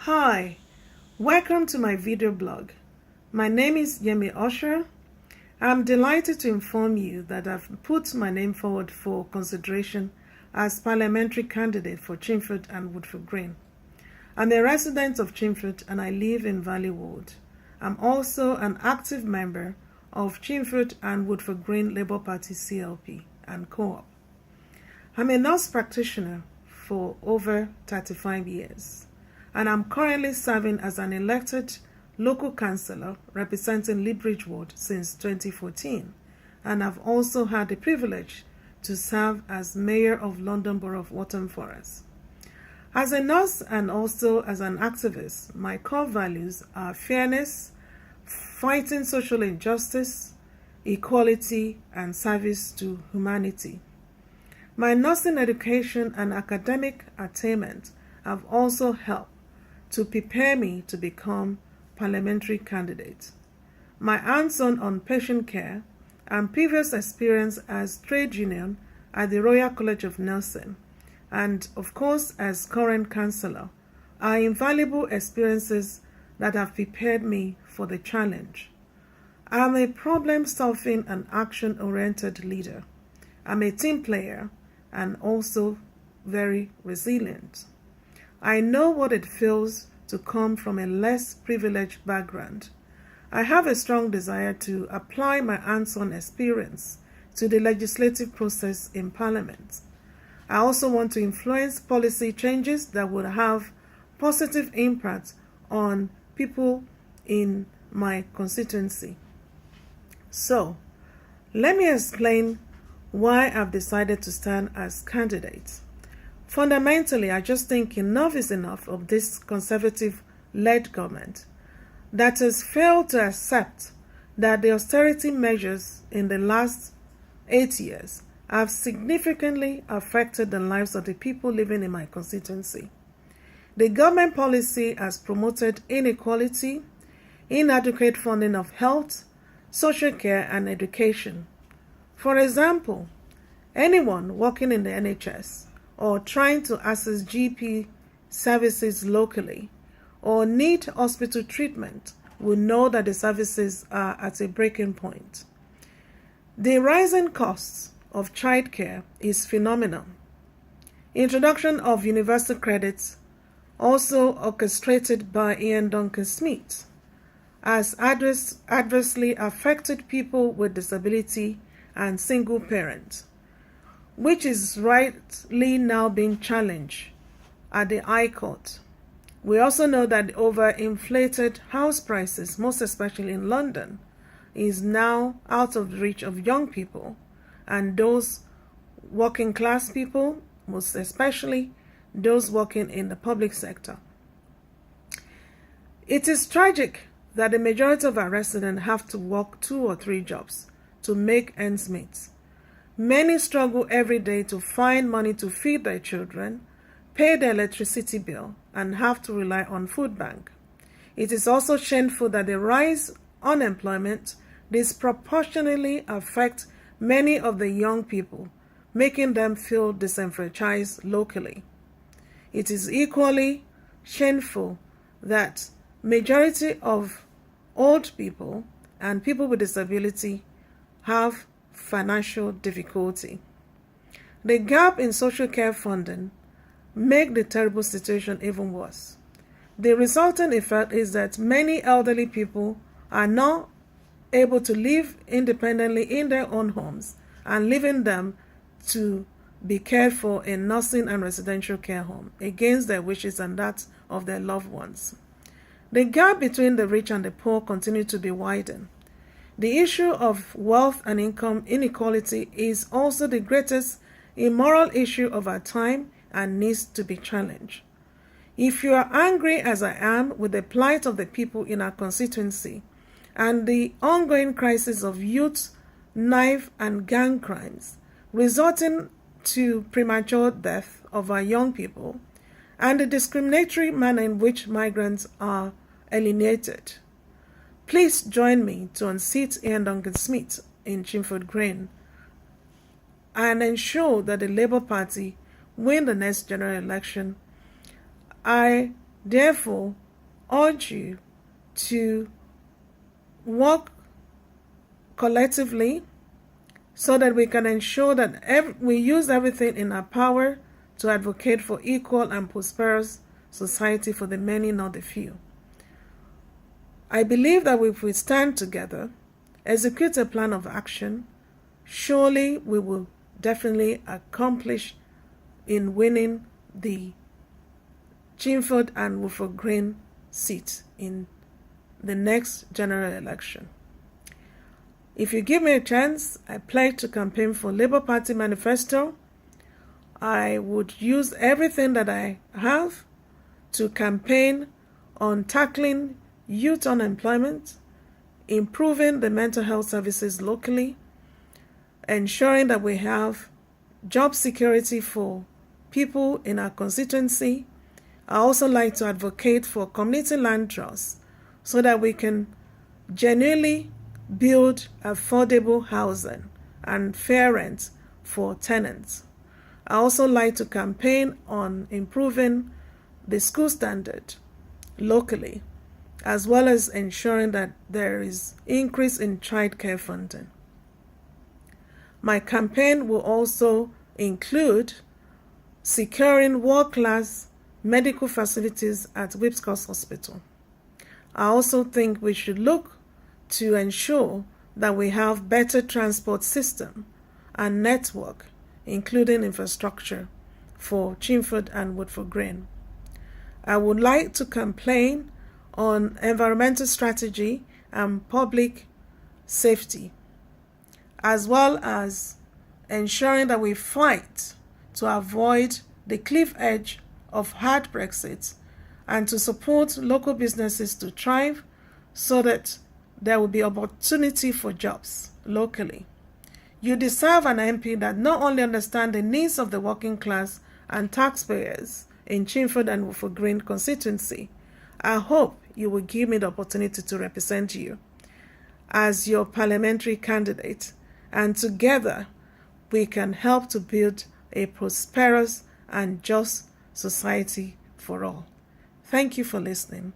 Hi, welcome to my video blog. My name is Yemi Osho. I'm delighted to inform you that I've put my name forward for consideration as parliamentary candidate for Chingford and Woodford Green. I'm a resident of Chingford and I live in Valley Ward. I'm also an active member of Chingford and Woodford Green Labour Party CLP and Co-op. I'm a nurse practitioner for over 35 years. And I'm currently serving as an elected local councillor representing Leabridge Ward since 2014, and I've also had the privilege to serve as Mayor of London Borough of Waltham Forest. As a nurse and also as an activist, my core values are fairness, fighting social injustice, equality, and service to humanity. My nursing education and academic attainment have also helped to prepare me to become parliamentary candidate. My hands-on on patient care and previous experience as trade union at the Royal College of Nursing and of course as current councillor are invaluable experiences that have prepared me for the challenge. I'm a problem-solving and action-oriented leader. I'm a team player and also very resilient. I know what it feels to come from a less privileged background. I have a strong desire to apply my hands-on experience to the legislative process in Parliament. I also want to influence policy changes that would have positive impact on people in my constituency. So, let me explain why I've decided to stand as candidate. Fundamentally, I just think enough is enough of this conservative-led government that has failed to accept that the austerity measures in the last 8 years have significantly affected the lives of the people living in my constituency. The government policy has promoted inequality, inadequate funding of health, social care, and education. For example, anyone working in the NHS or trying to access GP services locally or need hospital treatment will know that the services are at a breaking point. The rising costs of childcare is phenomenal. Introduction of universal credits, also orchestrated by Ian Duncan Smith, has adversely affected people with disability and single parents, which is rightly now being challenged at the High Court. We also know that the overinflated house prices, most especially in London, is now out of the reach of young people and those working class people, most especially those working in the public sector. It is tragic that the majority of our residents have to work 2 or 3 jobs to make ends meet. Many struggle every day to find money to feed their children, pay their electricity bill, and have to rely on food bank. It is also shameful that the rise in unemployment disproportionately affects many of the young people, making them feel disenfranchised locally. It is equally shameful that majority of old people and people with disability have financial difficulty. The gap in social care funding makes the terrible situation even worse. The resulting effect is that many elderly people are not able to live independently in their own homes and leaving them to be cared for in nursing and residential care home against their wishes and that of their loved ones. The gap between the rich and the poor continues to be widened. The issue of wealth and income inequality is also the greatest immoral issue of our time and needs to be challenged. If you are angry as I am with the plight of the people in our constituency and the ongoing crisis of youth, knife and gang crimes resulting to premature death of our young people and the discriminatory manner in which migrants are alienated, please join me to unseat Ian Duncan Smith in Chingford Green and ensure that the Labour Party win the next general election. I therefore urge you to work collectively so that we can ensure that we use everything in our power to advocate for equal and prosperous society for the many, not the few. I believe that if we stand together, execute a plan of action, surely we will definitely accomplish in winning the Chingford and Woodford Green seat in the next general election. If you give me a chance, I pledge to campaign for Labour Party manifesto. I would use everything that I have to campaign on tackling youth unemployment, improving the mental health services locally, ensuring that we have job security for people in our constituency. I also like to advocate for community land trusts so that we can genuinely build affordable housing and fair rent for tenants. I also like to campaign on improving the school standard locally, as well as ensuring that there is increase in childcare funding. My campaign will also include securing world-class medical facilities at Whipscott Hospital. I also think we should look to ensure that we have better transport system and network, including infrastructure, for Chingford and Woodford Green. I would like to campaign on environmental strategy and public safety, as well as ensuring that we fight to avoid the cliff edge of hard Brexit and to support local businesses to thrive so that there will be opportunity for jobs locally. You deserve an MP that not only understands the needs of the working class and taxpayers in Chingford and Woodford Green constituency. I hope you will give me the opportunity to represent you as your parliamentary candidate, and together we can help to build a prosperous and just society for all. Thank you for listening.